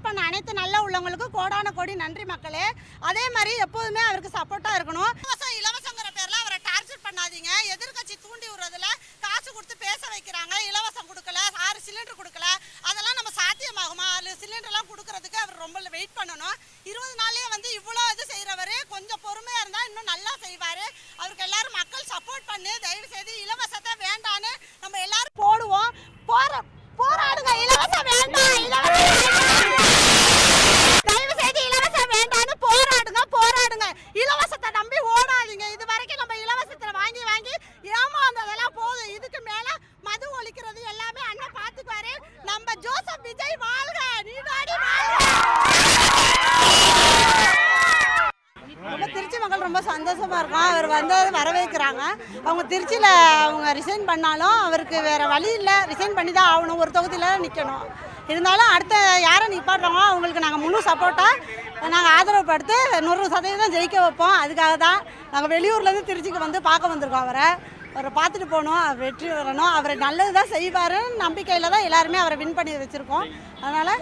பண்ண அனைத்து நல்ல உள்ளவங்களுக்கும் கோடான கோடி நன்றி மக்களே. அதே மாதிரி எப்போதுமே அவருக்கு சப்போர்ட்டா இருக்கணும். இலவசங்கிற பேர்ல அவரை டார்ச்சர் பண்ணாதீங்க. எதிர்கட்சி தூண்டி விடுறதுல காசு கொடுத்து பேச வைக்கிறாங்க. இலவசம் கொடுக்கல, 6 சிலிண்டர் கொடுக்கல, அதெல்லாம் நம்ம சாத்தியமாகுமா? 6 சிலிண்டர்லாம் கொடுக்கறதுக்கு அவர் ரொம்ப வெயிட் பண்ணணும். 20 நாள்லயே வந்து இவ்வளோ இது செய்யறவரு கொஞ்சம் பொறுமையா இருந்தா இன்னும் நல்லா செய்வாரு. அவருக்கு எல்லாரும் மக்கள் சப்போர்ட் பண்ணி தயவு செய்து இலவசத்தை வேண்டான்னு நம்ம எல்லாரும் போடுவோம். போராடுங்க. இலவசம் வேண்டாம், தயவு செய்து இலவசம் வேண்டான்னு போராடுங்க. இலவசத்தை நம்பி ஓடாதீங்க. இது வரைக்கும் நம்ம இலவசத்தை வாங்கி ஏமாந்ததெல்லாம் போதும். இதுக்கு மேல மது ஒழிக்கிறது எல்லாமே அண்ணன் பாத்துக்குவாரு. நம்ம ஜோசப் விஜய் வாழ்க, நீடாடி வாழ்க. திருச்சி மக்கள் ரொம்ப சந்தோஷமா இருக்கும். அவர் வந்து வரவேற்கிறாங்க. அவங்க திருச்சியில் அவங்க ரிசைன் பண்ணாலும் அவருக்கு வேற வழி இல்லை, ரிசைன் பண்ணி தான் ஆகணும். ஒரு தொகுதியில் நிற்கணும். இருந்தாலும் அடுத்த யாரை நிப்பாட்டுறோமோ அவங்களுக்கு நாங்கள் முழு சப்போர்ட்டாக நாங்கள் ஆதரவு படுத்து 100% ஜெயிக்க வைப்போம். அதுக்காக தான் நாங்கள் வெளியூர்லேருந்து திருச்சிக்கு வந்து பார்க்க வந்திருக்கோம். அவரை பார்த்துட்டு போகணும், வெற்றி வரணும். அவர் நல்லது தான் செய்வாருன்னு நம்பிக்கையில் தான் எல்லாருமே அவரை வின் பண்ணி வச்சுருக்கோம். அதனால்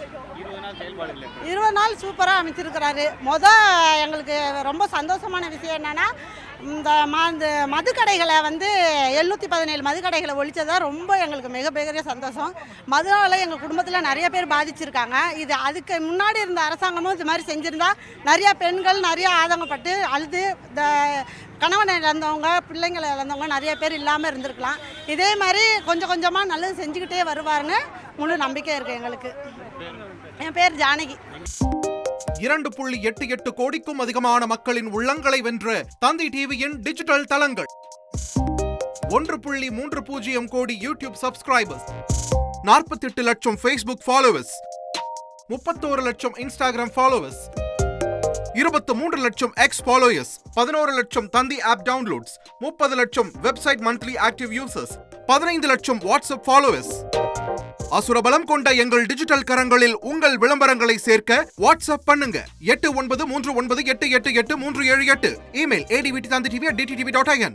20 நாள் சூப்பராக அமைச்சிருக்கிறாரு. எங்களுக்கு ரொம்ப சந்தோஷமான விஷயம் என்னென்னா, இந்த மதுக்கடைகளை வந்து 717 மதுக்கடைகளை ஒழிச்சதான் ரொம்ப எங்களுக்கு மிகப்பெரிய சந்தோஷம். மதுனால எங்கள் குடும்பத்தில் நிறைய பேர் பாதிச்சிருக்காங்க. இது அதுக்கு முன்னாடி இருந்த அரசாங்கமும் இது மாதிரி செஞ்சுருந்தா நிறையா பெண்கள் நிறையா ஆதங்கப்பட்டு அழுது இந்த கணவனை இழந்தவங்க, பிள்ளைங்களை இழந்தவங்க நிறைய பேர் இல்லாமல் இருந்திருக்கலாம். இதே மாதிரி கொஞ்சம் கொஞ்சமாக நல்லது செஞ்சுக்கிட்டே வருவார்னு முழு நம்பிக்கை இருக்குது எங்களுக்கு. என் பேர் ஜானகி. 2.88 கோடிக்கும் அதிகமான மக்களின் உள்ளங்களை வென்ற தந்தி டிவியின் டிஜிட்டல் தளங்கள், 1.30 கோடி யூடியூப் சப்ஸ்கிரைபர்ஸ், 48 லட்சம் Facebook ஃபாலோவர்ஸ், 31 லட்சம் Instagram ஃபாலோவர்ஸ், 23 லட்சம் X ஃபாலோயர்ஸ், 11 லட்சம் தந்தி ஆப் டவுன்லோட்ஸ், 30 லட்சம் வெப்சைட் மந்த்லி ஆக்டிவ் யூசர்ஸ், 15 லட்சம் வாட்ஸ்அப் ஃபாலோவர்ஸ். அசுரபலம் கொண்ட எங்கள் டிஜிட்டல் கரங்களில் உங்கள் விளம்பரங்களை சேர்க்க வாட்ஸ்அப் பண்ணுங்க. 8939888378. Email advtv@dttv.in.